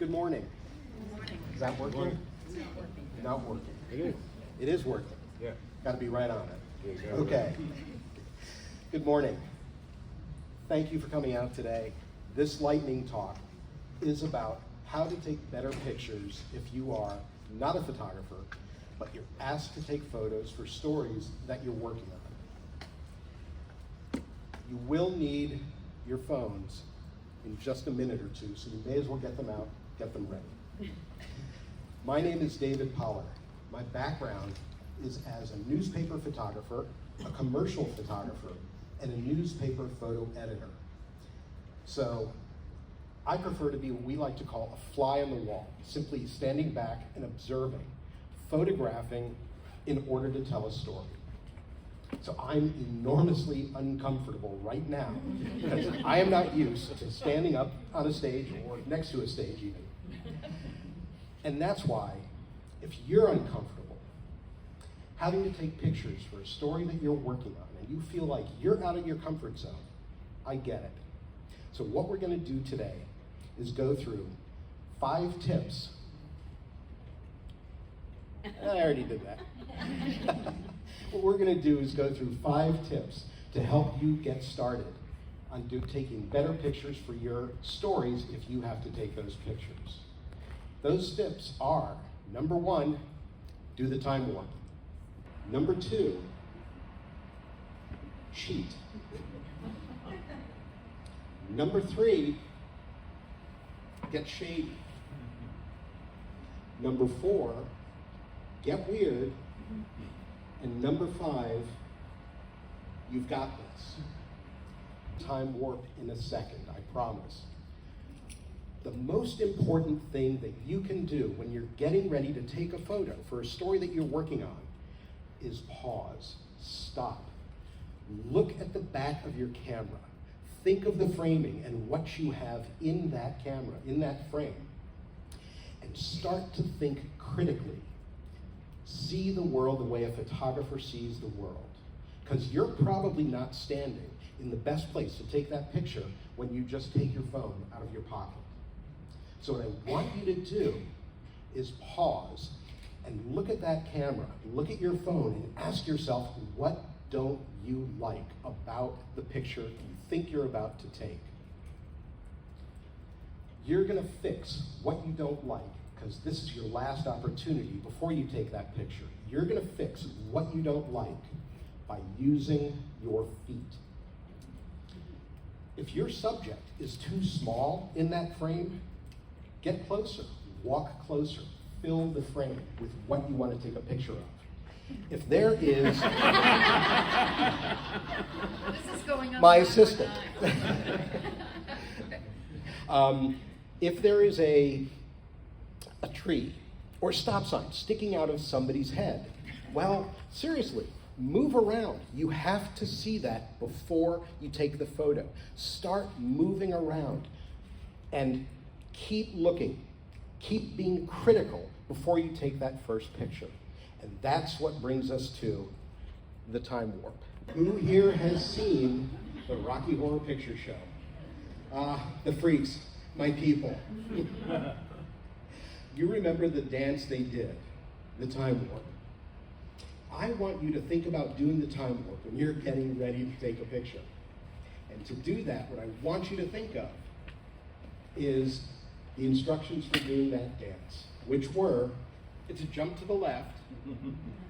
Good morning. Good morning. Is that working? It's not working. Not working. It is. It is working. Yeah. Got to be right on Yeah, it. got it Okay. Good morning. Thank you for coming out today. This lightning talk is about how to take better pictures if you are not a photographer, but you're asked to take photos for stories that you're working on. You will need your phones in just a minute or two, so you may as well get them out, get them ready. My name is David Pollard. My background is as a newspaper photographer, a commercial photographer, and a newspaper photo editor. So I prefer to be what we like to call a fly on the wall, simply standing back and observing, photographing in order to tell a story. So I'm enormously uncomfortable right now because I am not used to standing up on a stage or next to a stage even. And that's why, if you're uncomfortable having to take pictures for a story that you're working on and you feel like you're out of your comfort zone, I get it. So what we're going to do today is go through 5 tips. I already did that. What we're going to do is go through 5 tips to help you get started on taking better pictures for your stories if you have to take those pictures. Those tips are, number 1, do the time warp. Number 2, cheat. Number 3, get shady. Number 4, get weird. And number 5, you've got this. Time warp in a second, I promise. The most important thing that you can do when you're getting ready to take a photo for a story that you're working on is pause, stop, look at the back of your camera. Think of the framing and what you have in that camera, in that frame, and start to think critically. See the world the way a photographer sees the world. Because you're probably not standing in the best place to take that picture when you just take your phone out of your pocket. So what I want you to do is pause and look at that camera, look at your phone and ask yourself, what don't you like about the picture you think you're about to take? You're gonna fix what you don't like, because this is your last opportunity before you take that picture. You're gonna fix what you don't like by using your feet. If your subject is too small in that frame, get closer, walk closer, fill the frame with what you want to take a picture of. If there is... This is going up my one assistant. time. If there is a tree or stop sign sticking out of somebody's head, well, seriously, move around. You have to see that before you take the photo. Start moving around and keep looking. Keep being critical before you take that first picture. And that's what brings us to the time warp. Who here has seen the Rocky Horror Picture Show? The freaks, my people. You remember the dance they did, the time warp. I want you to think about doing the time warp when you're getting ready to take a picture. And to do that, what I want you to think of is the instructions for doing that dance, which were, it's a jump to the left,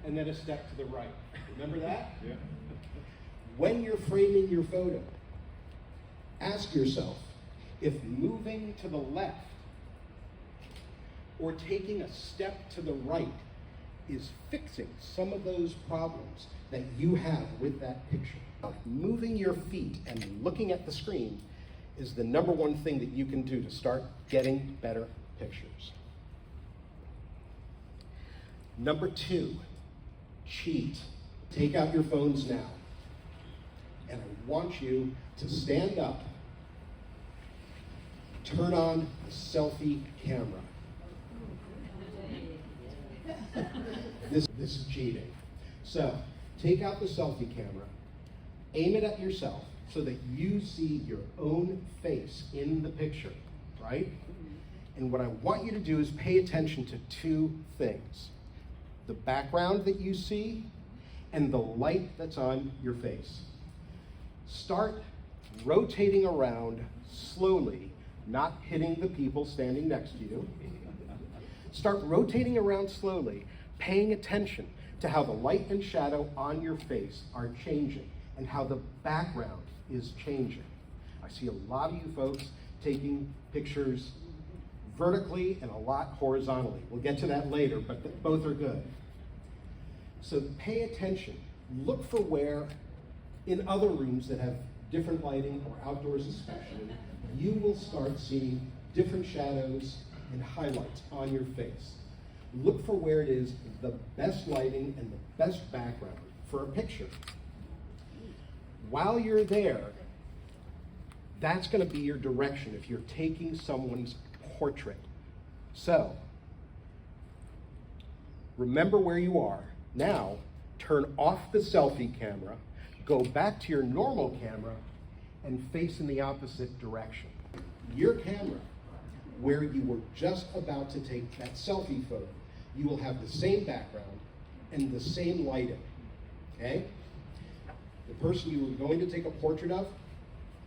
and then a step to the right. Remember that? Yeah. When you're framing your photo, ask yourself if moving to the left or taking a step to the right is fixing some of those problems that you have with that picture. Moving your feet and looking at the screen is the number 1 thing that you can do to start getting better pictures. Number 2, cheat. Take out your phones now. And I want you to stand up, turn on the selfie camera. This is cheating. So, take out the selfie camera, aim it at yourself so that you see your own face in the picture, right? And what I want you to do is pay attention to two things: the background that you see and the light that's on your face. Start rotating around slowly, not hitting the people standing next to you. Start rotating around slowly, paying attention to how the light and shadow on your face are changing and how the background is changing. I see a lot of you folks taking pictures vertically and a lot horizontally. We'll get to that later, but both are good. So pay attention. Look for where, in other rooms that have different lighting, or outdoors especially, you will start seeing different shadows and highlights on your face. Look for where it is the best lighting and the best background for a picture. While you're there, that's going to be your direction if you're taking someone's portrait. So, remember where you are. Now, turn off the selfie camera, go back to your normal camera, and face in the opposite direction. Your camera, where you were just about to take that selfie photo, you will have the same background and the same lighting, okay? The person you were going to take a portrait of,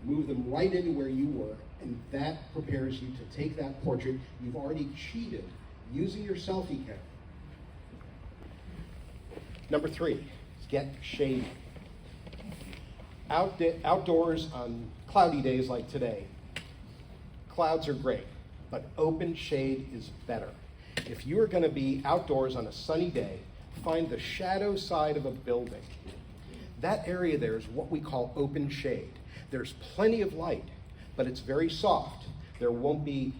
move them right into where you were, and that prepares you to take that portrait. You've already cheated using your selfie camera. Number 3 is get shady. Outdoors on cloudy days like today, clouds are great, but open shade is better. If you are going to be outdoors on a sunny day, find the shadow side of a building. That area there is what we call open shade. There's plenty of light, but it's very soft. There won't be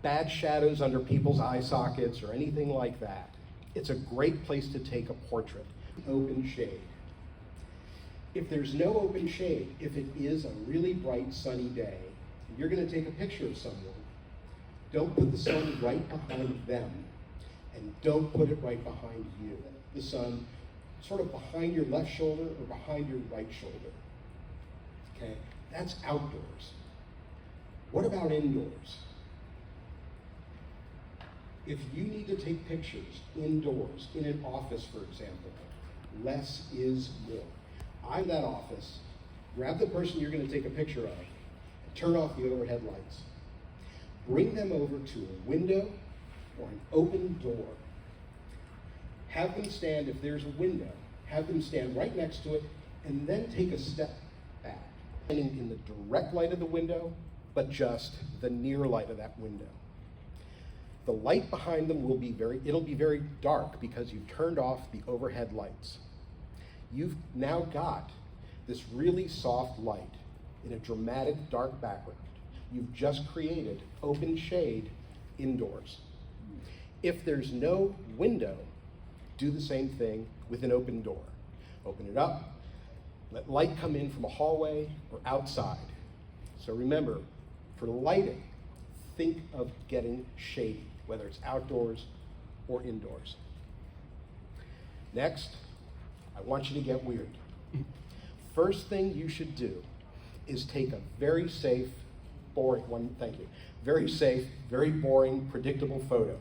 bad shadows under people's eye sockets or anything like that. It's a great place to take a portrait. Open shade. If there's no open shade, if it is a really bright sunny day, and you're going to take a picture of someone, don't put the sun right behind them, and don't put it right behind you. The sun sort of behind your left shoulder or behind your right shoulder. Okay, that's outdoors. What about indoors? If you need to take pictures indoors, in an office, for example, less is more. I'm that office. Grab the person you're going to take a picture of, and turn off the overhead lights. Bring them over to a window or an open door. Have them stand, if there's a window, have them stand right next to it, and then take a step back. In the direct light of the window, but just the near light of that window. The light behind them will be it'll be very dark because you've turned off the overhead lights. You've now got this really soft light in a dramatic dark background. You've just created open shade indoors. If there's no window, do the same thing with an open door. Open it up, let light come in from a hallway or outside. So remember, for lighting, think of getting shady, whether it's outdoors or indoors. Next, I want you to get weird. First thing you should do is take a very safe, very safe, very boring, predictable photo.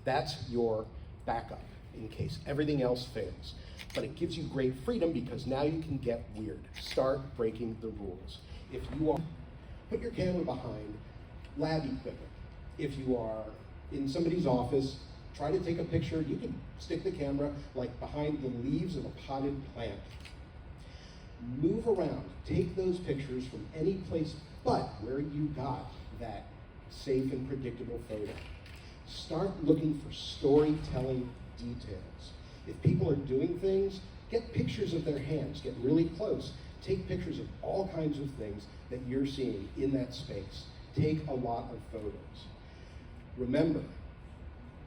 That's your backup in case everything else fails. But it gives you great freedom because now you can get weird. Start breaking the rules. If you are, put your camera behind lab equipment. If you are in somebody's office, try to take a picture. You can stick the camera like behind the leaves of a potted plant. Move around, take those pictures from any place but where you got that safe and predictable photo. Start looking for storytelling details. If people are doing things, get pictures of their hands, get really close. Take pictures of all kinds of things that you're seeing in that space. Take a lot of photos. Remember,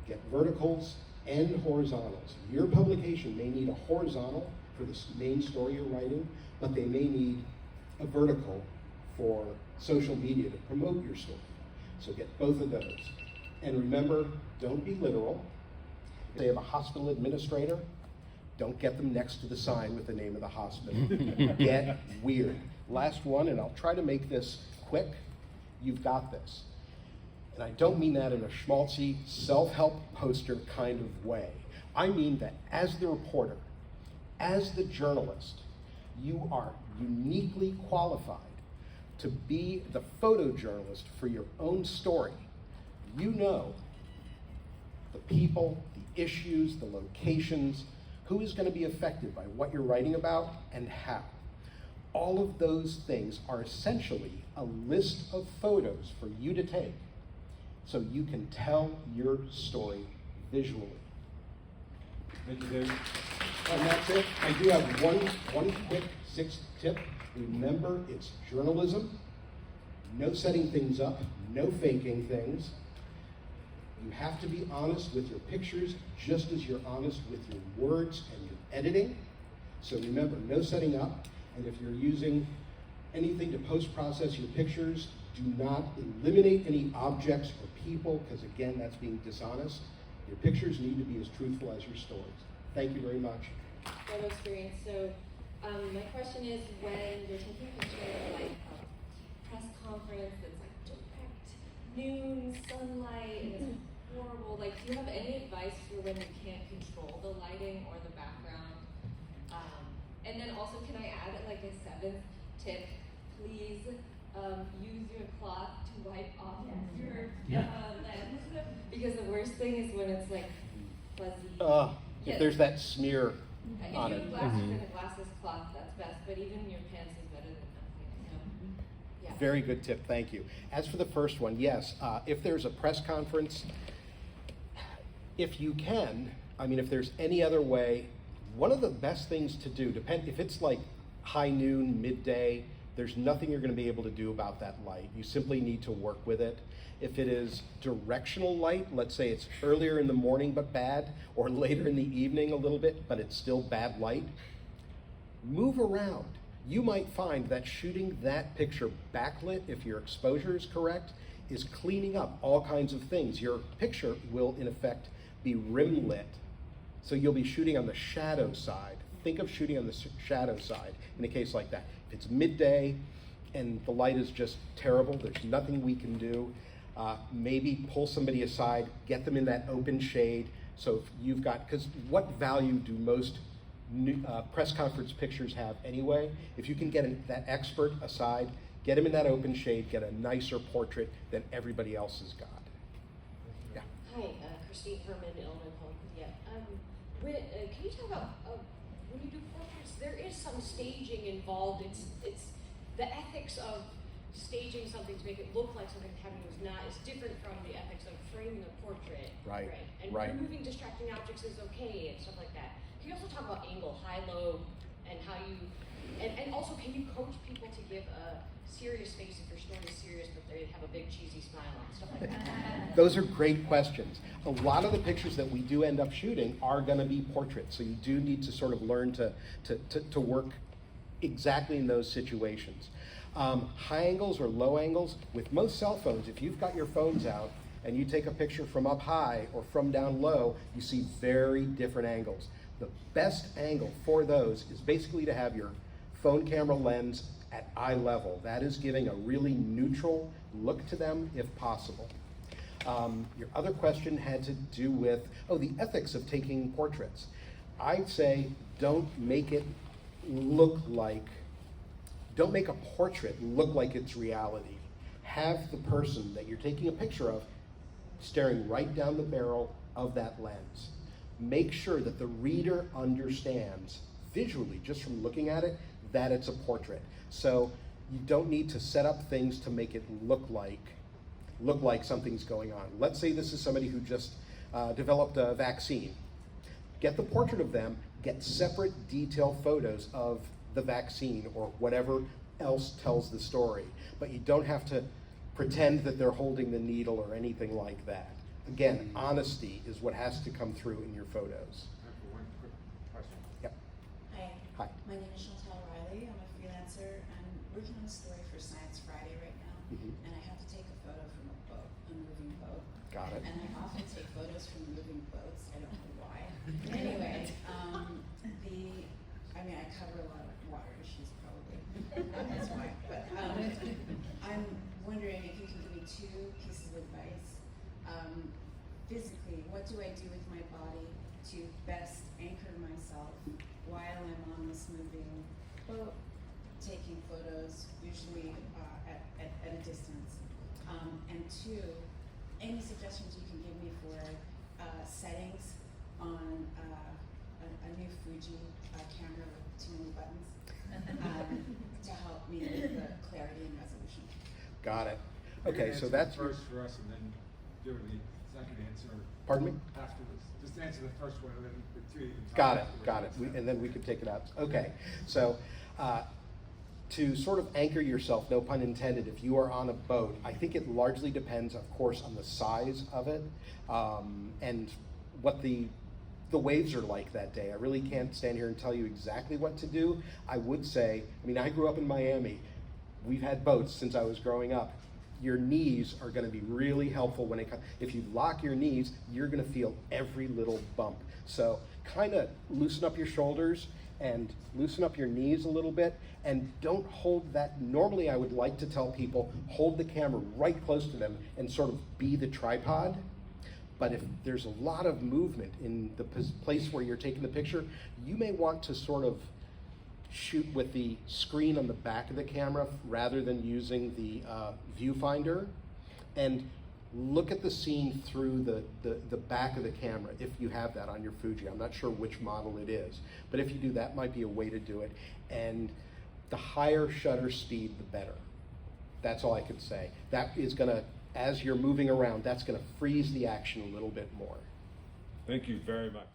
get verticals and horizontals. Your publication may need a horizontal for the main story you're writing, but they may need a vertical for social media to promote your story. So get both of those. And remember, don't be literal. If they have a hospital administrator, don't get them next to the sign with the name of the hospital. Get weird. Last one, and I'll try to make this quick. You've got this. And I don't mean that in a schmaltzy, self-help poster kind of way. I mean that as the reporter, as the journalist, you are uniquely qualified to be the photojournalist for your own story. You know the people, the issues, the locations, who is going to be affected by what you're writing about, and how. All of those things are essentially a list of photos for you to take so you can tell your story visually. Thank you, Dave. And that's it. I do have one quick sixth tip. Remember, it's journalism. No setting things up, no faking things. You have to be honest with your pictures just as you're honest with your words and your editing. So remember, no setting up. And if you're using anything to post-process your pictures, do not eliminate any objects or people, because again, that's being dishonest. Your pictures need to be as truthful as your stories. Thank you very much. Photo experience. So my question is, when you're taking a picture of like a press conference that's like direct noon sunlight and it's horrible, like do you have any advice for when you can't control the lighting or the background? And then also, can I add like a seventh tip? Please use your cloth to wipe off your lens, because the worst thing is when it's like fuzzy. If there's that smear on If it. you have glasses and a glasses cloth, that's best, but even your pants is better than nothing. So, yeah. Very good tip, thank you. As for the first one, yes, if there's a press conference, if you can, I mean, if there's any other way, one of the best things to do, if it's like high noon, midday, there's nothing you're going to be able to do about that light. You simply need to work with it. If it is directional light, let's say it's earlier in the morning but bad, or later in the evening a little bit, but it's still bad light, move around. You might find that shooting that picture backlit, if your exposure is correct, is cleaning up all kinds of things. Your picture will, in effect, be rim lit. So you'll be shooting on the shadow side. Think of shooting on the shadow side in a case like that. If it's midday and the light is just terrible, there's nothing we can do. Maybe pull somebody aside, get them in that open shade. So if you've got, because what value do most press conference pictures have anyway? If you can get that expert aside, get him in that open shade, get a nicer portrait than everybody else has got. Yeah. Hi, Christine Herman, Illinois Public Media. Can you talk about when you do portraits? There is some staging involved. It's the ethics of staging something to make it look like something happening was not is different from the ethics of framing a portrait. Right. And removing distracting objects is okay and stuff like that. Can you also talk about angle, high, low, and how you and also can you coach people to give a serious face if your story is serious but they have a big cheesy smile on, stuff like that? Those are great questions. A lot of the pictures that we do end up shooting are going to be portraits, so you do need to sort of learn to work exactly in those situations. High angles or low angles, with most cell phones, if you've got your phones out and you take a picture from up high or from down low, you see very different angles. The best angle for those is basically to have your phone camera lens at eye level. That is giving a really neutral look to them if possible. Your other question had to do with, the ethics of taking portraits. I'd say don't make a portrait look like it's reality. Have the person that you're taking a picture of staring right down the barrel of that lens. Make sure that the reader understands visually, just from looking at it, that it's a portrait. So you don't need to set up things to make it look like something's going on. Let's say this is somebody who just developed a vaccine. Get the portrait of them, get separate detailed photos of the vaccine or whatever else tells the story. But you don't have to pretend that they're holding the needle or anything like that. Again, honesty is what has to come through in your photos. One quick question. Yep. Hi. Hi. My name is Chantal Riley. I'm a freelancer. I'm working on a story for Science Friday right now, and I have to take a photo from a moving boat. Got it. And I often take photos from moving boats. I don't know why. Anyway, I cover a lot of water issues probably. That's why. But I'm wondering if you can give me two pieces of advice. Physically, what do I do with my body to best anchor myself while I'm on this moving boat, taking photos, usually at a distance? And two, any suggestions you can give me for settings on a new Fuji camera with too many buttons to help me with the clarity and resolution? Got it. You're Okay, gonna so answer that's the first for us, and then give her the second answer. Pardon me? Afterwards. Just answer the first one, and then the two you can talk Got it, afterwards. got it. And then we could take it out. Okay, so to sort of anchor yourself, no pun intended, if you are on a boat, I think it largely depends, of course, on the size of it and what the waves are like that day. I really can't stand here and tell you exactly what to do. I would say, I mean, I grew up in Miami. We've had boats since I was growing up. Your knees are going to be really helpful when it comes. If you lock your knees, you're going to feel every little bump. So kind of loosen up your shoulders and loosen up your knees a little bit, and don't hold that. Normally I would like to tell people, hold the camera right close to them and sort of be the tripod. But if there's a lot of movement in the place where you're taking the picture, you may want to sort of shoot with the screen on the back of the camera rather than using the viewfinder, and look at the scene through the back of the camera if you have that on your Fuji. I'm not sure which model it is, but if you do, that might be a way to do it. And the higher shutter speed, the better. That's all I could say. That is gonna, as you're moving around, that's gonna freeze the action a little bit more. Thank you very much.